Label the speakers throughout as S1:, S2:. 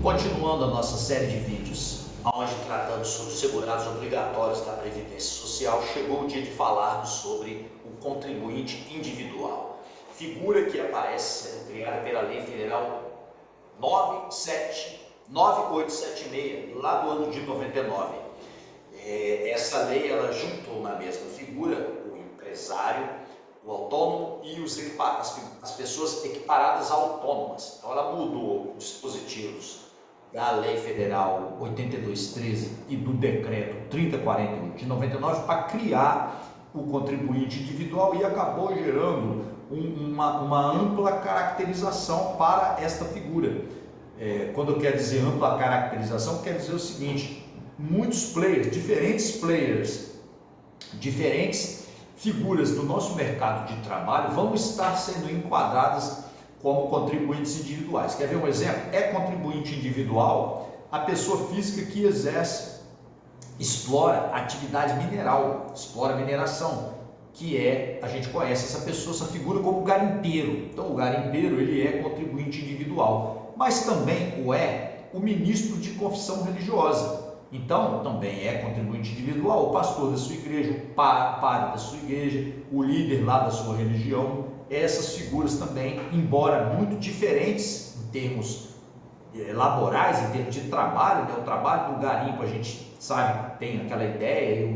S1: Continuando a nossa série de vídeos, onde tratamos sobre os segurados obrigatórios da Previdência Social, chegou o dia de falarmos sobre o contribuinte individual, figura que aparece sendo criada pela Lei Federal 9876, lá do ano de 99. Essa lei ela juntou na mesma figura o empresário, o autônomo e as pessoas equiparadas a autônomas. Então ela mudou os dispositivos da Lei Federal 8213 e do Decreto 3041 de 99 para criar o contribuinte individual e acabou gerando uma ampla caracterização para esta figura. Quando eu quero dizer ampla caracterização, quer dizer o seguinte: muitos players, diferentes figuras do nosso mercado de trabalho vão estar sendo enquadradas como contribuintes individuais. Quer ver um exemplo? É contribuinte individual a pessoa física que explora atividade mineral, explora mineração, que a gente conhece essa pessoa, essa figura como garimpeiro. Então o garimpeiro ele é contribuinte individual, mas também o ministro de confissão religiosa. Então também é contribuinte individual, o pastor da sua igreja, o padre da sua igreja, o líder lá da sua religião. Essas figuras também, embora muito diferentes em termos laborais, em termos de trabalho, o trabalho do garimpo a gente sabe, tem aquela ideia, o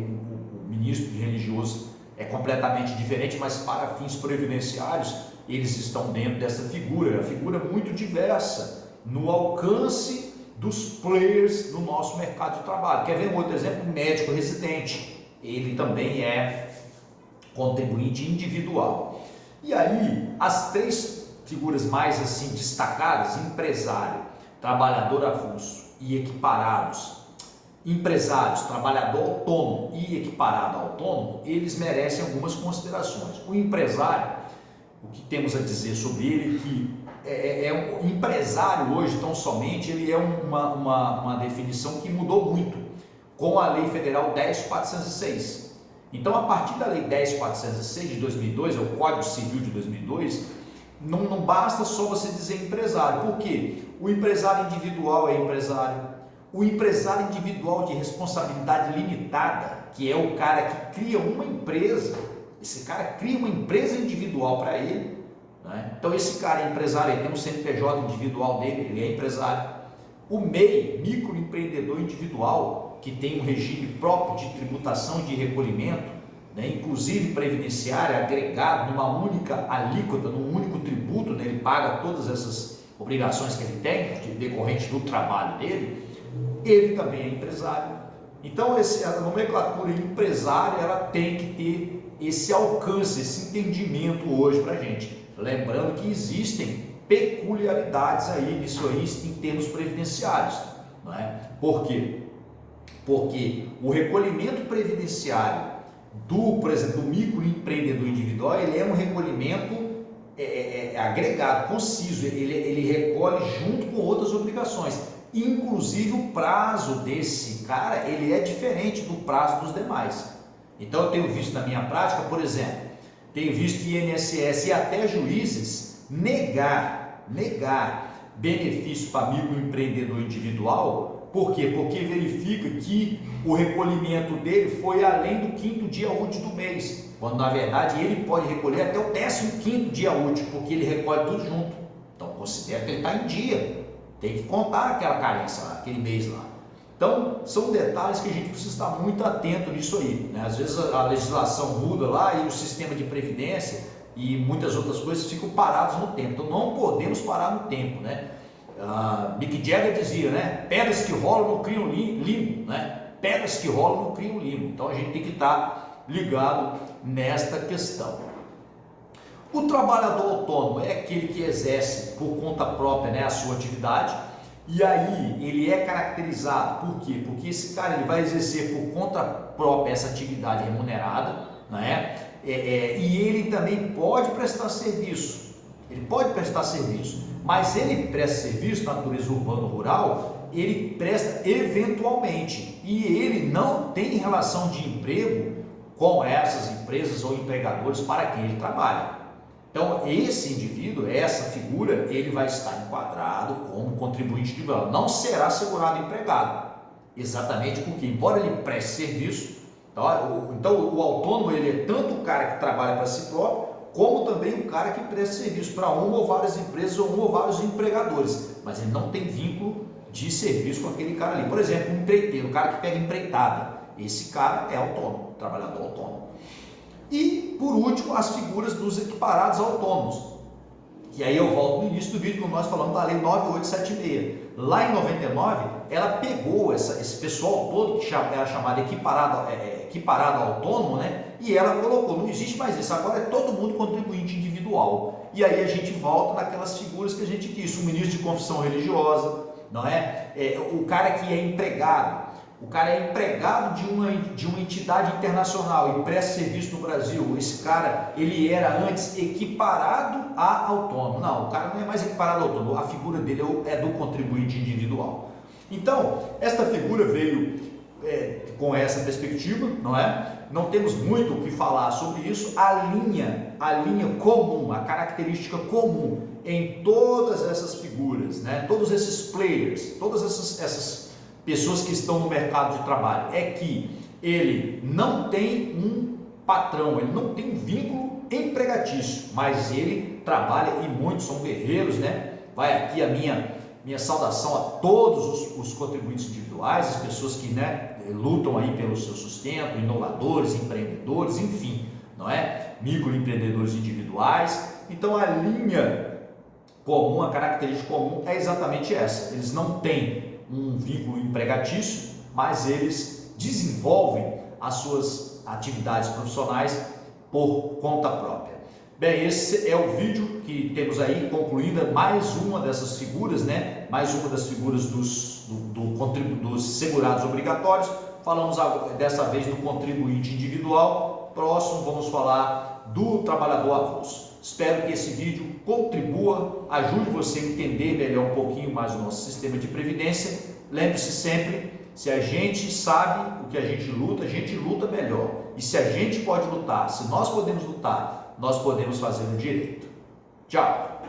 S1: ministro religioso é completamente diferente, mas para fins previdenciários eles estão dentro dessa figura, a figura muito diversa no alcance dos players no nosso mercado de trabalho. Quer ver um outro exemplo? O médico residente, ele também é contribuinte individual. E aí, as três figuras mais assim destacadas, empresário, trabalhador avulso e equiparados, empresários, trabalhador autônomo e equiparado autônomo, eles merecem algumas considerações. O empresário, o que temos a dizer sobre ele, que um empresário hoje, tão somente, ele é uma definição que mudou muito com a Lei Federal 10.406. Então, a partir da Lei 10.406 de 2002, o Código Civil de 2002, não basta só você dizer empresário. Por quê? O empresário individual é empresário. O empresário individual de responsabilidade limitada, que é o cara que cria uma empresa, esse cara cria uma empresa individual para ele, né? Então, esse cara é empresário, ele tem um CNPJ individual dele, ele é empresário. O MEI, microempreendedor individual, que tem um regime próprio de tributação e de recolhimento, né, inclusive previdenciário, agregado numa única alíquota, num único tributo, né, ele paga todas essas obrigações que ele tem, decorrente do trabalho dele, ele também é empresário. Então, a nomenclatura empresária, ela tem que ter esse alcance, esse entendimento hoje para a gente. Lembrando que existem peculiaridades aí nisso aí em termos previdenciários, não é? Por quê? Porque o recolhimento previdenciário por exemplo, do microempreendedor individual, ele é um recolhimento agregado, conciso, ele recolhe junto com outras obrigações, inclusive o prazo desse cara, ele é diferente do prazo dos demais. Então eu tenho visto na minha prática, por exemplo, tenho visto INSS e até juízes negar benefício para microempreendedor individual. Por quê? Porque verifica que o recolhimento dele foi além do 5º dia útil do mês, quando na verdade ele pode recolher até o 15º dia útil, porque ele recolhe tudo junto. Então considera que ele está em dia, tem que contar aquela carência lá, aquele mês lá. Então são detalhes que a gente precisa estar muito atento nisso aí, né? Às vezes a legislação muda lá e o sistema de previdência e muitas outras coisas ficam parados no tempo, então não podemos parar no tempo, né? Mick Jagger dizia, né? Pedras que rolam não criam limo, né? Pedras que rolam não criam limo. Então a gente tem que estar ligado nesta questão. O trabalhador autônomo é aquele que exerce por conta própria, né, a sua atividade, e aí ele é caracterizado por quê? Porque esse cara ele vai exercer por conta própria essa atividade remunerada, né? E ele também pode prestar serviço. Ele pode prestar serviço. Mas ele presta serviço na natureza urbano-rural, ele presta eventualmente e ele não tem relação de emprego com essas empresas ou empregadores para quem ele trabalha. Então, esse indivíduo, essa figura, ele vai estar enquadrado como contribuinte individual. Não será segurado empregado. Exatamente porque, embora ele preste serviço, então o autônomo ele é tanto o cara que trabalha para si próprio, como também o cara que presta serviço para uma ou várias empresas ou um ou vários empregadores. Mas ele não tem vínculo de serviço com aquele cara ali. Por exemplo, um empreiteiro, o cara que pega empreitada. Esse cara é autônomo, trabalhador autônomo. E, por último, as figuras dos equiparados autônomos. E aí eu volto no início do vídeo quando nós falamos da Lei 9876. Lá em 99, ela pegou esse pessoal todo que era chamado equiparado autônomo, né? E ela colocou, não existe mais isso, agora é todo mundo contribuinte individual. E aí a gente volta naquelas figuras que a gente disse, o ministro de confissão religiosa, não é? O cara que é empregado. O cara é empregado de uma entidade internacional e presta serviço no Brasil. Esse cara, ele era antes equiparado a autônomo. Não, o cara não é mais equiparado a autônomo. A figura dele é do contribuinte individual. Então, esta figura veio com essa perspectiva, não é? Não temos muito o que falar sobre isso. A linha comum, a característica comum em todas essas figuras, né? Todos esses players, todas essas pessoas que estão no mercado de trabalho, é que ele não tem um patrão, ele não tem um vínculo empregatício, mas ele trabalha e muitos são guerreiros, né? Vai aqui a minha saudação a todos os contribuintes individuais, as pessoas que, né, lutam aí pelo seu sustento, inovadores, empreendedores, enfim, não é? Microempreendedores individuais. Então a linha comum, a característica comum é exatamente essa, eles não têm um vínculo empregatício, mas eles desenvolvem as suas atividades profissionais por conta própria. Bem, esse é o vídeo que temos aí, concluindo mais uma dessas figuras, né? Mais uma das figuras dos segurados obrigatórios. Falamos dessa vez do contribuinte individual. Próximo vamos falar do trabalhador avulso. Espero que esse vídeo contribua, ajude você a entender melhor um pouquinho mais o nosso sistema de previdência. Lembre-se sempre, se a gente sabe o que a gente luta melhor. E se a gente pode lutar, se nós podemos lutar, nós podemos fazer o direito. Tchau!